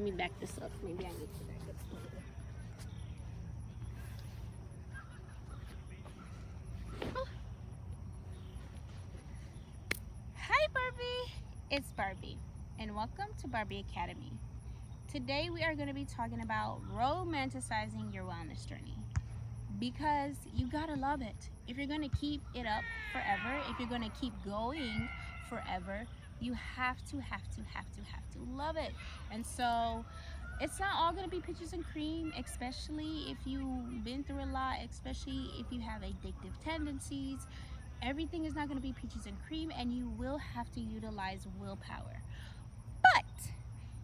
me back this up. Maybe I need to back this up. Oh. Hi Barbie! It's Barbie and welcome to Barbie Academy. Today we are going to be talking about romanticizing your wellness journey, because you gotta love it. If you're going to keep it up forever, if you're going to keep going forever, you have to love it. And so it's not all going to be peaches and cream, especially if you've been through a lot, especially if you have addictive tendencies. Everything is not going to be peaches and cream, and you will have to utilize willpower. But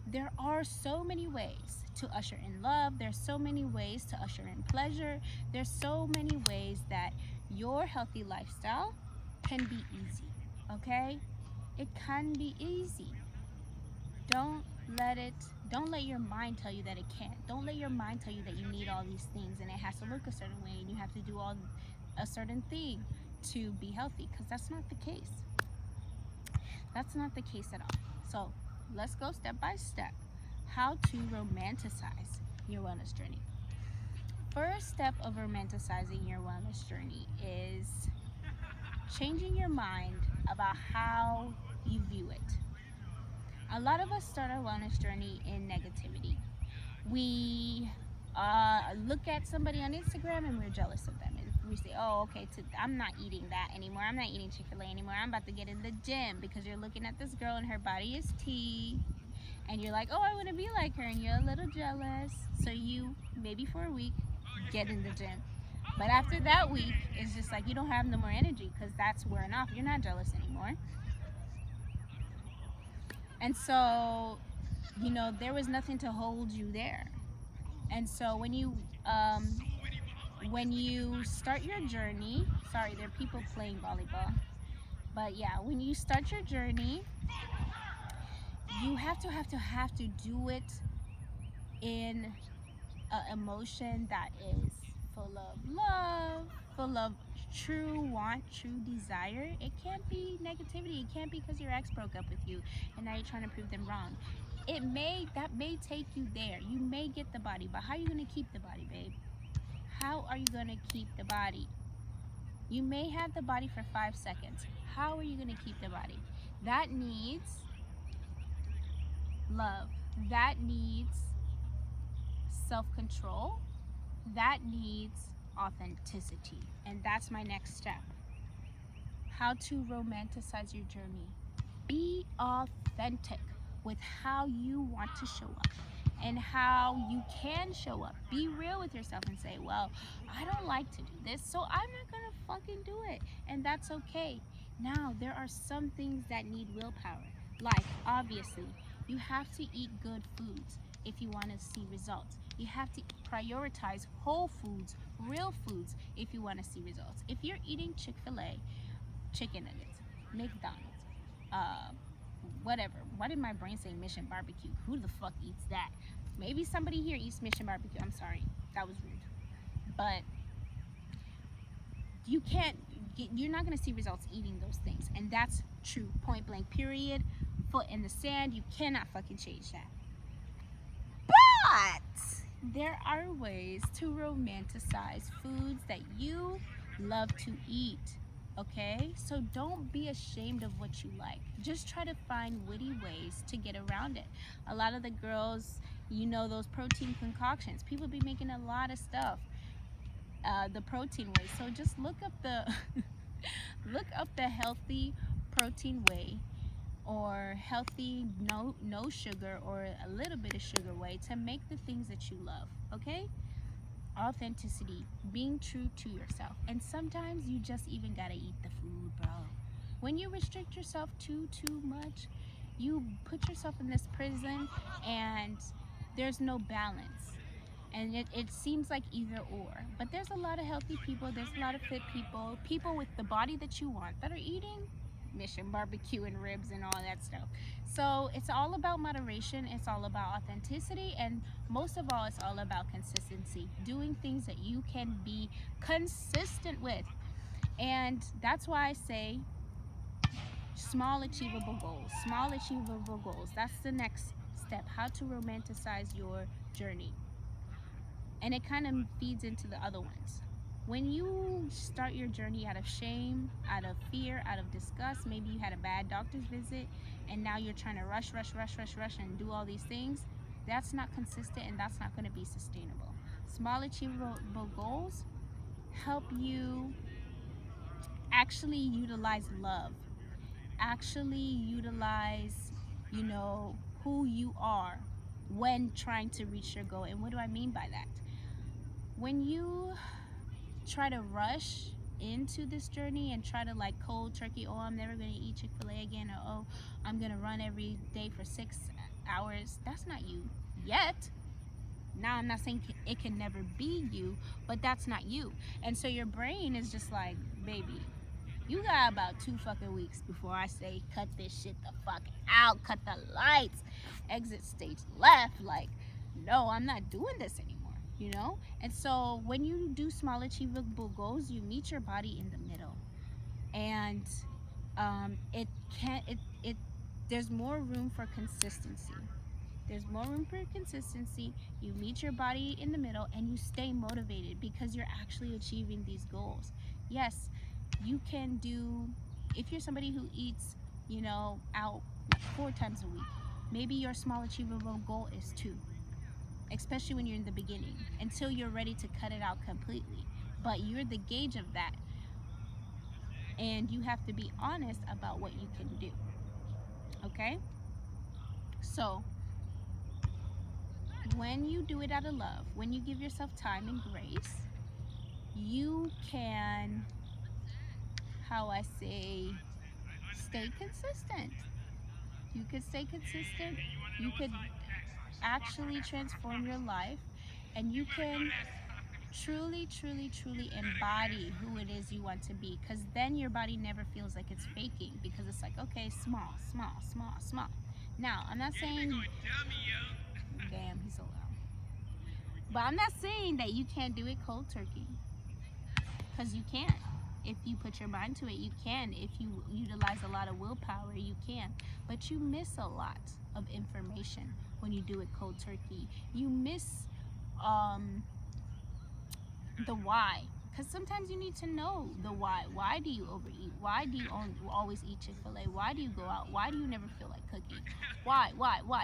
there are so many ways to usher in love. There's so many ways to usher in pleasure. There's so many ways that your healthy lifestyle can be easy, okay? It can be easy. Don't let your mind tell you that it can't. Don't let your mind tell you that you need all these things and it has to look a certain way and you have to do a certain thing to be healthy, because that's not the case. That's not the case at all. So let's go step by step how to romanticize your wellness journey. First step of romanticizing your wellness journey is changing your mind about how you view it. A lot of us start our wellness journey in negativity. We look at somebody on Instagram and we're jealous of them. And we say, oh, okay, I'm not eating that anymore. I'm not eating Chick-fil-A anymore. I'm about to get in the gym, because you're looking at this girl and her body is T. And you're like, oh, I want to be like her. And you're a little jealous. So you, maybe for a week, get in the gym. But after that week, it's just like you don't have no more energy, because that's wearing off. You're not jealous anymore. And so, there was nothing to hold you there. And so when you start your journey, sorry, there are people playing volleyball. But yeah, when you start your journey, you have to do it in an emotion that is full of love, full of true want, true desire. It can't be negativity. It can't be because your ex broke up with you and now you're trying to prove them wrong. That may take you there. You may get the body, but how are you going to keep the body, babe? How are you going to keep the body? You may have the body for 5 seconds. How are you going to keep the body? That needs love. That needs self-control. That needs authenticity. And that's my next step. How to romanticize your journey. Be authentic with how you want to show up and how you can show up. Be real with yourself and say, well, I don't like to do this, so I'm not gonna fucking do it. And that's okay. Now, there are some things that need willpower. Like, obviously, you have to eat good foods if you want to see results. You have to prioritize whole foods, real foods, if you want to see results. If you're eating Chick-fil-A, chicken nuggets, McDonald's, whatever. Why did my brain say Mission Barbecue? Who the fuck eats that? Maybe somebody here eats Mission Barbecue. I'm sorry, that was rude. But you're not gonna see results eating those things, and that's true. Point blank, period. Foot in the sand. You cannot fucking change that. But there are ways to romanticize foods that you love to eat. Okay, so don't be ashamed of what you like. Just try to find witty ways to get around it. A lot of the girls, those protein concoctions. People be making a lot of stuff the protein way. So just look up the healthy protein way, or healthy no sugar or a little bit of sugar way to make the things that you love. Okay? Authenticity, being true to yourself. And sometimes you just even gotta eat the food, bro. When you restrict yourself too much, you put yourself in this prison and there's no balance. And it seems like either or. But there's a lot of healthy people, there's a lot of fit people with the body that you want that are eating Mission Barbecue and ribs and all that stuff. So it's all about moderation, it's all about authenticity, and most of all, it's all about consistency. Doing things that you can be consistent with. And that's why I say small achievable goals. Small achievable goals. That's the next step, how to romanticize your journey. And it kind of feeds into the other ones. When you start your journey out of shame, out of fear, out of disgust, maybe you had a bad doctor's visit and now you're trying to rush and do all these things, that's not consistent and that's not going to be sustainable. Small achievable goals help you actually utilize love, actually utilize, who you are when trying to reach your goal. And what do I mean by that? When you try to rush into this journey and try to like cold turkey, oh, I'm never going to eat Chick-fil-A again, or oh, I'm going to run every day for 6 hours, that's not you yet. Now, I'm not saying it can never be you, but that's not you. And so your brain is just like, baby, you got about 2 fucking weeks before I say cut this shit the fuck out, cut the lights, exit stage left. Like, no, I'm not doing this anymore, And so when you do small achievable goals, you meet your body in the middle. And there's more room for consistency. There's more room for consistency. You meet your body in the middle and you stay motivated because you're actually achieving these goals. Yes, you can do, if you're somebody who eats, out like 4 times a week, maybe your small achievable goal is 2, especially when you're in the beginning, until you're ready to cut it out completely. But you're the gauge of that. And you have to be honest about what you can do. Okay? So, when you do it out of love, when you give yourself time and grace, you can, stay consistent. You could stay consistent. You could actually transform your life, and you can truly embody who it is you want to be, because then your body never feels like it's faking, because it's like, okay, small. Now, I'm not saying, damn, he's so loud. But I'm not saying that you can't do it cold turkey, because you can. If you put your mind to it, you can. If you utilize a lot of willpower, you can. But you miss a lot of information when you do it cold turkey. You miss the why. Because sometimes you need to know the why. Why do you overeat? Why do you always eat Chick-fil-A? Why do you go out? Why do you never feel like cooking? Why?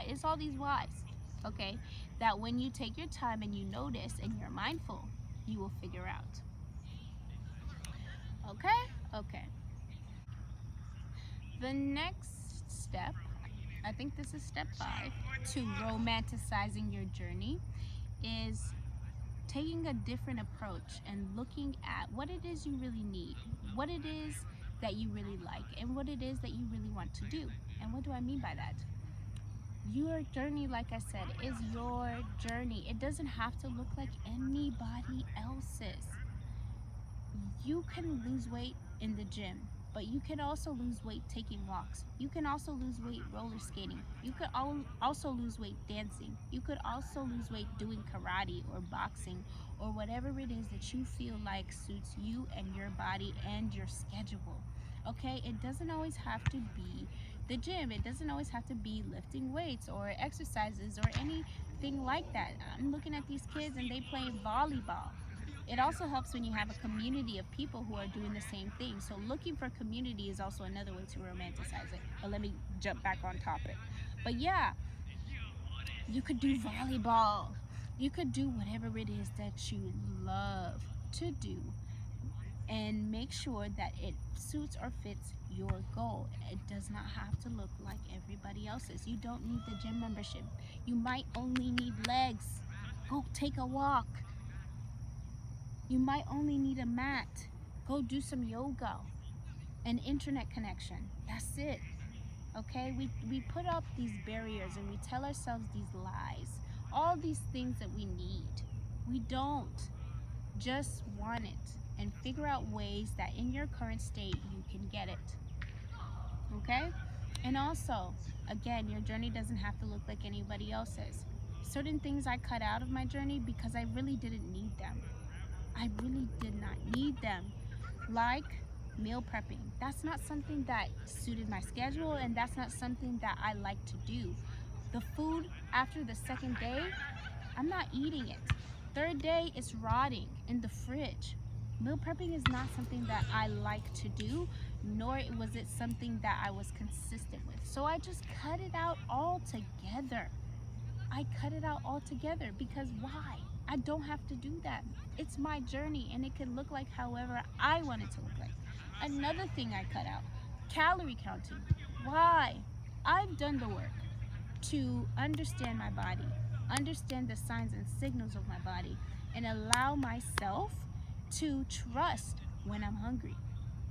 It's all these whys, okay? That when you take your time and you notice and you're mindful, you will figure out. Okay. The next step, I think this is step 5, to romanticizing your journey, is taking a different approach and looking at what it is you really need, what it is that you really like, and what it is that you really want to do. And what do I mean by that? Your journey, like I said, is your journey. It doesn't have to look like anybody else's. You can lose weight in the gym, but you can also lose weight taking walks. You can also lose weight roller skating. You could also lose weight dancing. You could also lose weight doing karate or boxing or whatever it is that you feel like suits you and your body and your schedule. Okay, it doesn't always have to be the gym. It doesn't always have to be lifting weights or exercises or anything like that. I'm looking at these kids and they play volleyball. It also helps when you have a community of people who are doing the same thing. So looking for community is also another way to romanticize it. But let me jump back on topic. But yeah, you could do volleyball. You could do whatever it is that you love to do, and make sure that it suits or fits your goal. It does not have to look like everybody else's. You don't need the gym membership. You might only need legs. Go take a walk. You might only need a mat. Go do some yoga. An internet connection. That's it. Okay? We put up these barriers and we tell ourselves these lies. All these things that we need. We don't. Just want it. And figure out ways that in your current state you can get it. Okay? And also, again, your journey doesn't have to look like anybody else's. Certain things I cut out of my journey because I really didn't need them. I really did not need them. Like meal prepping. That's not something that suited my schedule, and that's not something that I like to do. The food after the second day, I'm not eating it. Third day, it's rotting in the fridge. Meal prepping is not something that I like to do, nor was it something that I was consistent with. So I just cut it out altogether. I cut it out altogether because why? I don't have to do that. It's my journey and it can look like however I want it to look like. Another thing I cut out, calorie counting. Why? I've done the work to understand my body, understand the signs and signals of my body, and allow myself to trust when I'm hungry,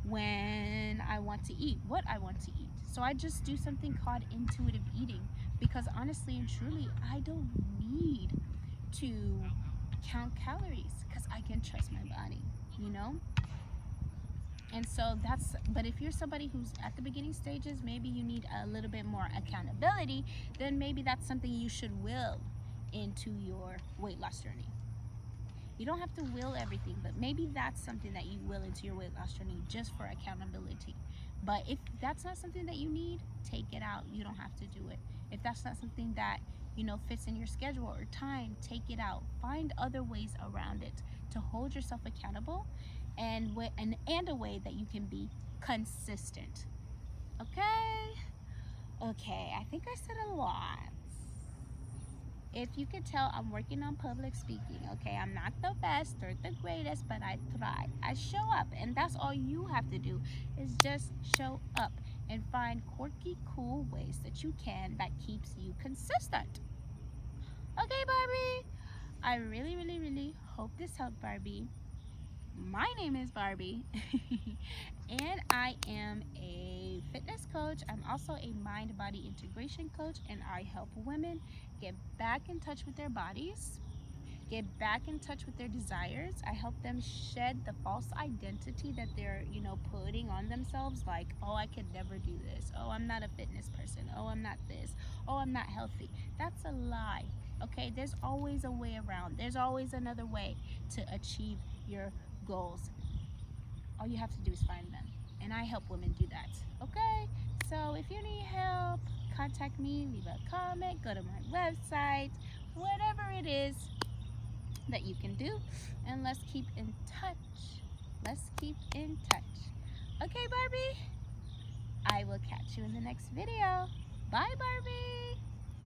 when I want to eat, what I want to eat. So I just do something called intuitive eating because honestly and truly, I don't need to count calories because I can trust my body, you know? And so but if you're somebody who's at the beginning stages, maybe you need a little bit more accountability, then maybe that's something you should will into your weight loss journey. You don't have to will everything, but maybe that's something that you will into your weight loss journey just for accountability. But if that's not something that you need, take it out. You don't have to do it. If that's not something that, fits in your schedule or time, take it out. Find other ways around it to hold yourself accountable and a way that you can be consistent. Okay, I think I said a lot. If you can tell, I'm working on public speaking. Okay, I'm not the best or the greatest, but I try. I show up, and that's all you have to do is just show up and find quirky, cool ways that you can that keeps you consistent. Okay, Barbie, I really, really, really hope this helped, Barbie. My name is Barbie and I am a fitness coach. I'm also a mind-body integration coach, and I help women get back in touch with their bodies, get back in touch with their desires. I help them shed the false identity that they're, putting on themselves, like, oh, I could never do this. Oh, I'm not a fitness person. Oh, I'm not this. Oh, I'm not healthy. That's a lie. Okay, there's always a way around. There's always another way to achieve your goals. All you have to do is find them, and I help women do that. Okay, so if you need help, contact me, leave a comment, go to my website, whatever it is that you can do, and let's keep in touch. Let's keep in touch. Okay, Barbie, I will catch you in the next video. Bye, Barbie.